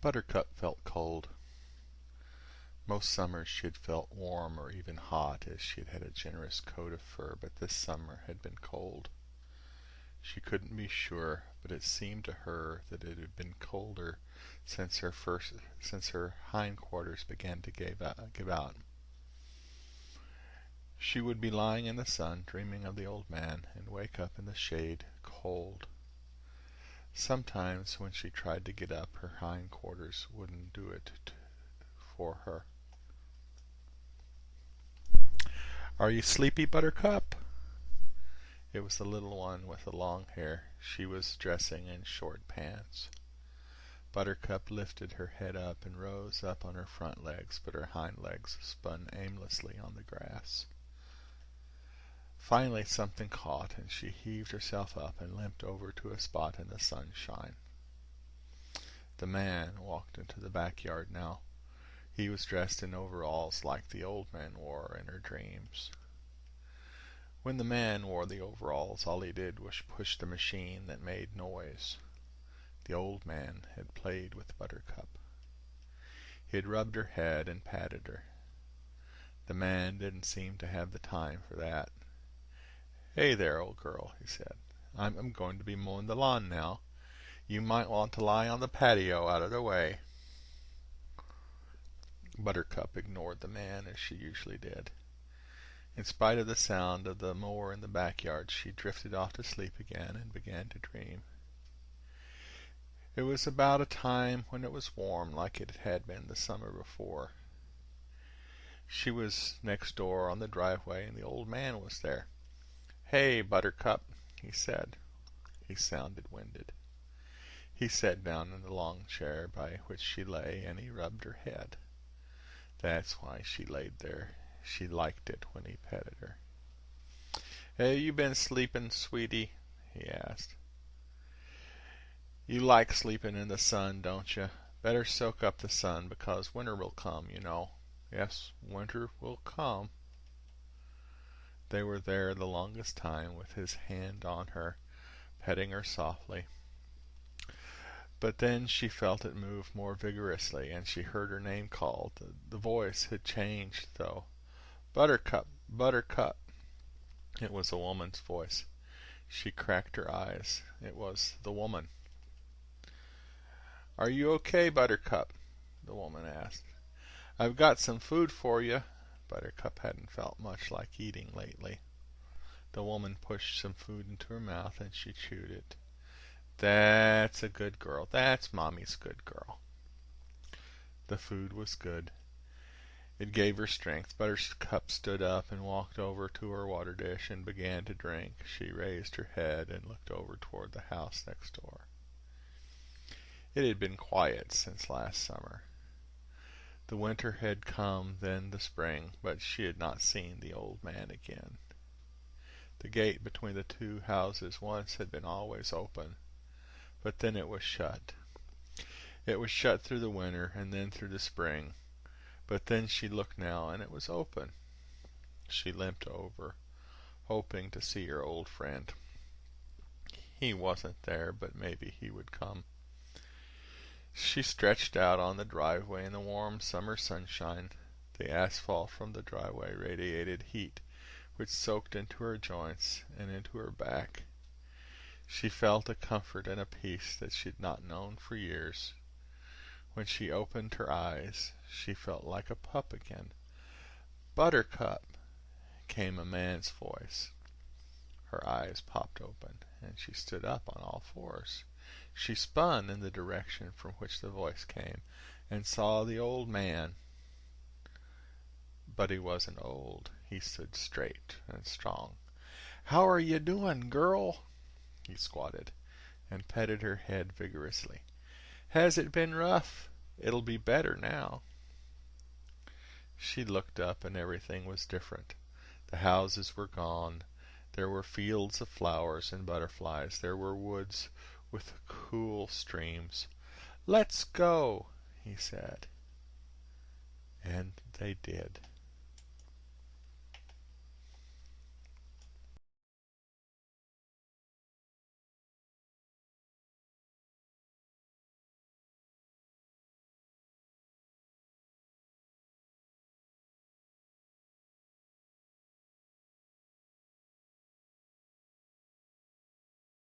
Buttercup felt cold. Most summers she had felt warm or even hot, as she had had a generous coat of fur, but this summer had been cold. She couldn't be sure, but it seemed to her that it had been colder since her hindquarters began to give out. She would be lying in the sun, dreaming of the old man, and wake up in the shade, cold. Sometimes when she tried to get up, her hindquarters wouldn't do it for her. "Are you sleepy, Buttercup?" It was the little one with the long hair. She was dressing in short pants. Buttercup lifted her head up and rose up on her front legs, but her hind legs spun aimlessly on the grass. Finally something caught, and she heaved herself up and limped over to a spot in the sunshine. The man walked into the backyard now. He was dressed in overalls like the old man wore in her dreams. When the man wore the overalls, all he did was push the machine that made noise. The old man had played with Buttercup. He had rubbed her head and patted her. The man didn't seem to have the time for that. "Hey there, old girl," he said. I'm going to be mowing the lawn now. You might want to lie on the patio out of the way." Buttercup ignored the man as she usually did. In spite of the sound of the mower in the backyard, she drifted off to sleep again and began to dream. It was about a time when it was warm, like it had been the summer before. She was next door on the driveway, and the old man was there. "Hey, Buttercup," he said. He sounded winded. He sat down in the long chair by which she lay, and he rubbed her head. That's why she laid there. She liked it when he petted her. "Have you been sleeping, sweetie?" he asked. "You like sleeping in the sun, don't you? Better soak up the sun, because winter will come, you know. Yes, winter will come." They were there the longest time, with his hand on her, petting her softly. But then she felt it move more vigorously, and she heard her name called. The voice had changed, though. "Buttercup, Buttercup." It was a woman's voice. She cracked her eyes. It was the woman. "Are you okay, Buttercup?" the woman asked. "I've got some food for you." Buttercup hadn't felt much like eating lately. The woman pushed some food into her mouth, and she chewed it. "That's a good girl. That's Mommy's good girl." The food was good. It gave her strength. Buttercup stood up and walked over to her water dish and began to drink. She raised her head and looked over toward the house next door. It had been quiet since last summer. The winter had come, then the spring, but she had not seen the old man again. The gate between the two houses once had been always open, but then it was shut. It was shut through the winter and then through the spring. But then she looked now, and it was open. She limped over, hoping to see her old friend. He wasn't there, but maybe he would come. She stretched out on the driveway in the warm summer sunshine. The asphalt from the driveway radiated heat, which soaked into her joints and into her back. She felt a comfort and a peace that she had not known for years. When she opened her eyes, she felt like a pup again. "Buttercup," came a man's voice. Her eyes popped open, and she stood up on all fours. She spun in the direction from which the voice came, and saw the old man. But he wasn't old. He stood straight and strong. "How are you doing, girl?" He squatted, and petted her head vigorously. "Has it been rough? It'll be better now." She looked up, and everything was different. The houses were gone. There were fields of flowers and butterflies. There were woods with cool streams. "Let's go," he said. And they did.